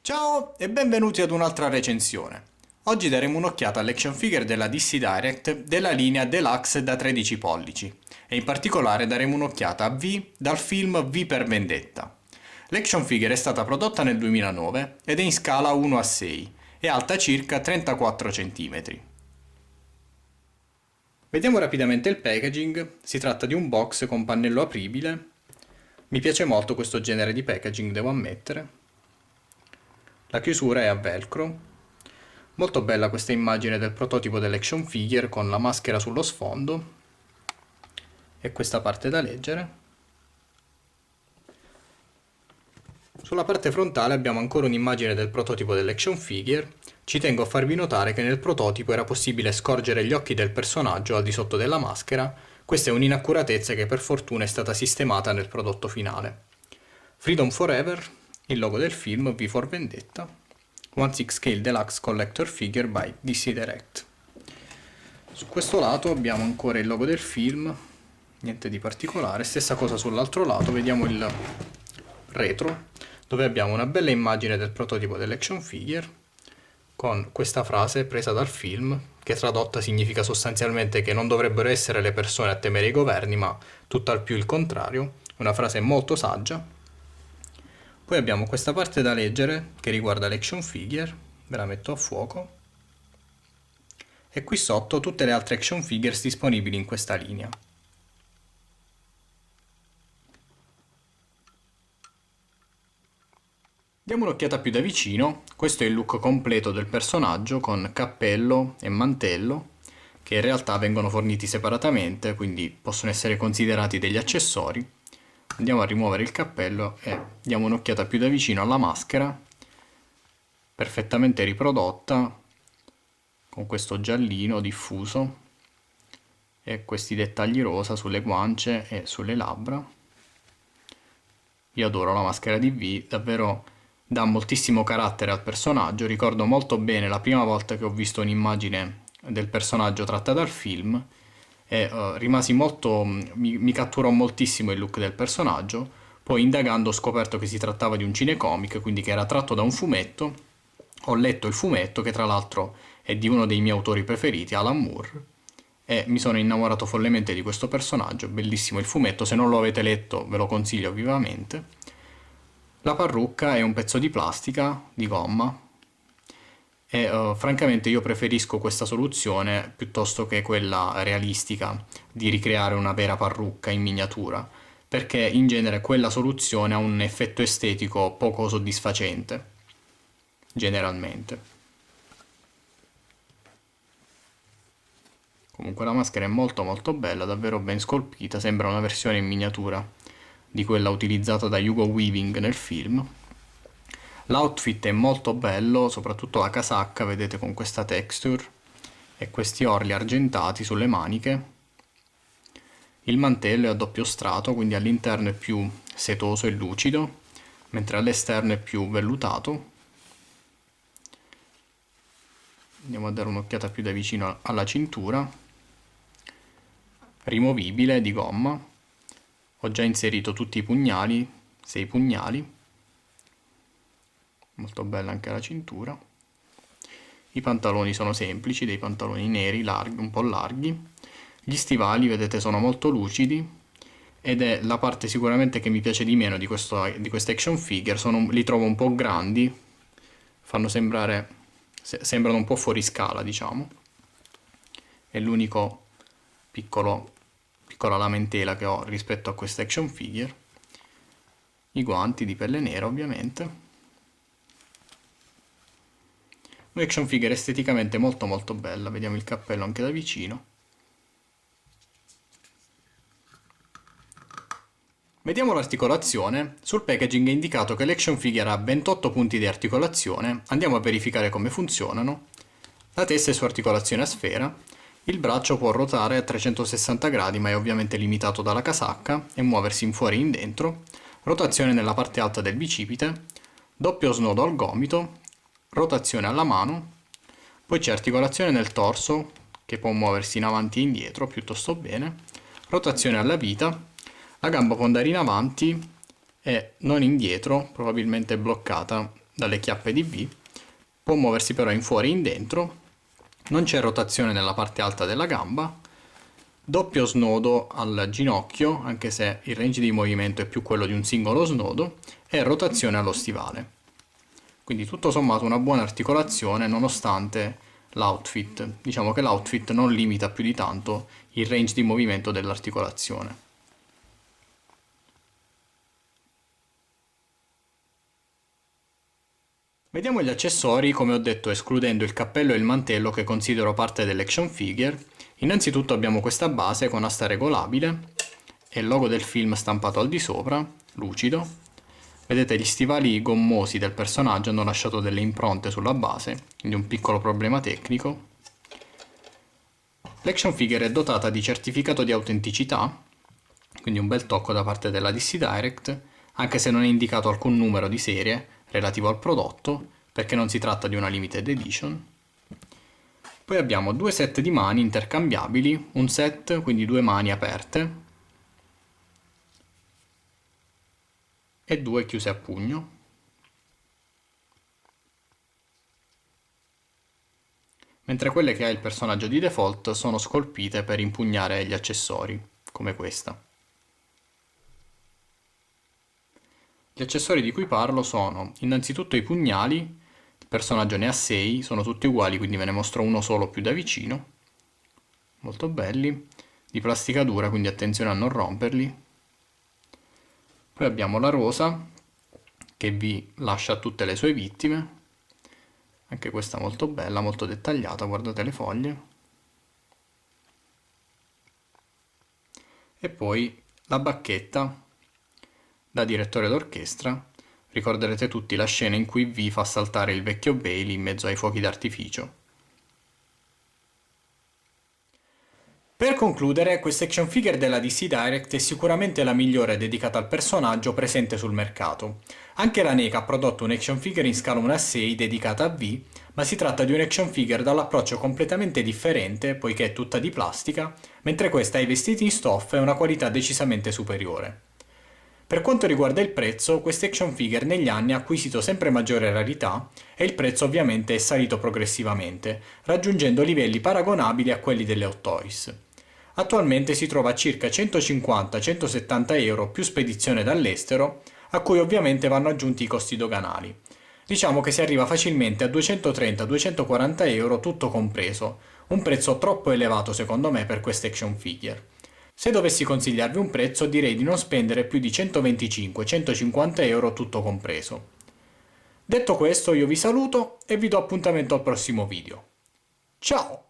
Ciao e benvenuti ad un'altra recensione. Oggi daremo un'occhiata all'action figure della DC Direct della linea Deluxe da 13 pollici e in particolare daremo un'occhiata a V dal film V per Vendetta. L'action figure è stata prodotta nel 2009 ed è in scala 1:6 e alta circa 34 cm. Vediamo rapidamente il packaging. Si tratta di un box con pannello apribile. Mi piace molto questo genere di packaging, devo ammettere. La chiusura è a velcro. Molto bella questa immagine del prototipo dell'action figure con la maschera sullo sfondo e questa parte da leggere. Sulla parte frontale abbiamo ancora un'immagine del prototipo dell'action figure. Ci tengo a farvi notare che nel prototipo era possibile scorgere gli occhi del personaggio al di sotto della maschera. Questa è un'inaccuratezza che per fortuna è stata sistemata nel prodotto finale. Freedom Forever, il logo del film V for Vendetta, 1/6 Scale Deluxe Collector Figure by DC Direct. Su questo lato abbiamo ancora il logo del film, niente di particolare. Stessa cosa sull'altro lato, vediamo il retro, dove abbiamo una bella immagine del prototipo dell'action figure, con questa frase presa dal film, che tradotta significa sostanzialmente che non dovrebbero essere le persone a temere i governi, ma tutt'al più il contrario, una frase molto saggia. Poi abbiamo questa parte da leggere che riguarda l'action figure, ve la metto a fuoco, e qui sotto tutte le altre action figures disponibili in questa linea. Diamo un'occhiata più da vicino. Questo è il look completo del personaggio con cappello e mantello, che in realtà vengono forniti separatamente, quindi possono essere considerati degli accessori. Andiamo a rimuovere il cappello e diamo un'occhiata più da vicino alla maschera, perfettamente riprodotta, con questo giallino diffuso e questi dettagli rosa sulle guance e sulle labbra. Io adoro la maschera di V, davvero dà moltissimo carattere al personaggio. Ricordo molto bene la prima volta che ho visto un'immagine del personaggio tratta dal film e rimasi molto, mi catturò moltissimo il look del personaggio. Poi indagando ho scoperto che si trattava di un cinecomic, quindi che era tratto da un fumetto. Ho letto il fumetto, che tra l'altro è di uno dei miei autori preferiti, Alan Moore, e mi sono innamorato follemente di questo personaggio. Bellissimo il fumetto, se non lo avete letto ve lo consiglio vivamente. La parrucca è un pezzo di plastica, di gomma, e francamente io preferisco questa soluzione piuttosto che quella realistica di ricreare una vera parrucca in miniatura, perché in genere quella soluzione ha un effetto estetico poco soddisfacente, generalmente. Comunque la maschera è molto bella, davvero ben scolpita, sembra una versione in miniatura di quella utilizzata da Hugo Weaving nel film. L'outfit è molto bello, soprattutto la casacca, vedete, con questa texture e questi orli argentati sulle maniche. Il mantello è a doppio strato, quindi all'interno è più setoso e lucido, mentre all'esterno è più vellutato. Andiamo a dare un'occhiata più da vicino alla cintura. Rimovibile, di gomma. Ho già inserito tutti i pugnali, 6 pugnali. Molto bella anche la cintura. I pantaloni sono semplici, dei pantaloni neri, larghi, un po' larghi. Gli stivali, vedete, sono molto lucidi ed è la parte sicuramente che mi piace di meno di questa action figure. Li trovo un po' grandi, fanno sembrare, sembrano un po' fuori scala, diciamo. È l'unico piccola lamentela che ho rispetto a questa action figure. I guanti di pelle nera, ovviamente. Un'action figure esteticamente molto bella. Vediamo il cappello anche da vicino. Vediamo l'articolazione. Sul packaging è indicato che l'action figure ha 28 punti di articolazione. Andiamo a verificare come funzionano. La testa è su articolazione a sfera. Il braccio può ruotare a 360 gradi, ma è ovviamente limitato dalla casacca, e muoversi in fuori e in dentro. Rotazione nella parte alta del bicipite. Doppio snodo al gomito. Rotazione alla mano, poi c'è articolazione nel torso che può muoversi in avanti e indietro piuttosto bene, rotazione alla vita, la gamba può andare in avanti e non indietro, probabilmente bloccata dalle chiappe di V, può muoversi però in fuori e in dentro, non c'è rotazione nella parte alta della gamba, doppio snodo al ginocchio, anche se il range di movimento è più quello di un singolo snodo, e rotazione allo stivale. Quindi tutto sommato una buona articolazione nonostante l'outfit. Diciamo che l'outfit non limita più di tanto il range di movimento dell'articolazione. Vediamo gli accessori, come ho detto, escludendo il cappello e il mantello che considero parte dell'action figure. Innanzitutto abbiamo questa base con asta regolabile e il logo del film stampato al di sopra, lucido. Vedete, gli stivali gommosi del personaggio hanno lasciato delle impronte sulla base, quindi un piccolo problema tecnico. L'action figure è dotata di certificato di autenticità, quindi un bel tocco da parte della DC Direct, anche se non è indicato alcun numero di serie relativo al prodotto, perché non si tratta di una limited edition. Poi abbiamo due set di mani intercambiabili, un set, quindi due mani aperte, e due chiuse a pugno. Mentre quelle che ha il personaggio di default sono scolpite per impugnare gli accessori, come questa. Gli accessori di cui parlo sono innanzitutto i pugnali, il personaggio ne ha 6, sono tutti uguali, quindi ve ne mostro uno solo più da vicino, molto belli, di plastica dura, quindi attenzione a non romperli. Poi abbiamo la rosa, che vi lascia tutte le sue vittime, anche questa molto bella, molto dettagliata, guardate le foglie. E poi la bacchetta, da direttore d'orchestra. Ricorderete tutti la scena in cui V fa saltare il vecchio Bailey in mezzo ai fuochi d'artificio. Per concludere, questa action figure della DC Direct è sicuramente la migliore dedicata al personaggio presente sul mercato. Anche la NECA ha prodotto un'action figure in scala 1:6 dedicata a V, ma si tratta di un'action figure dall'approccio completamente differente, poiché è tutta di plastica, mentre questa ha i vestiti in stoffa e una qualità decisamente superiore. Per quanto riguarda il prezzo, questa action figure negli anni ha acquisito sempre maggiore rarità e il prezzo ovviamente è salito progressivamente, raggiungendo livelli paragonabili a quelli delle Hot Toys. Attualmente si trova a circa 150-170 euro più spedizione dall'estero, a cui ovviamente vanno aggiunti i costi doganali. Diciamo che si arriva facilmente a 230-240 euro tutto compreso, un prezzo troppo elevato secondo me per questa action figure. Se dovessi consigliarvi un prezzo direi di non spendere più di 125-150 euro tutto compreso. Detto questo io vi saluto e vi do appuntamento al prossimo video. Ciao!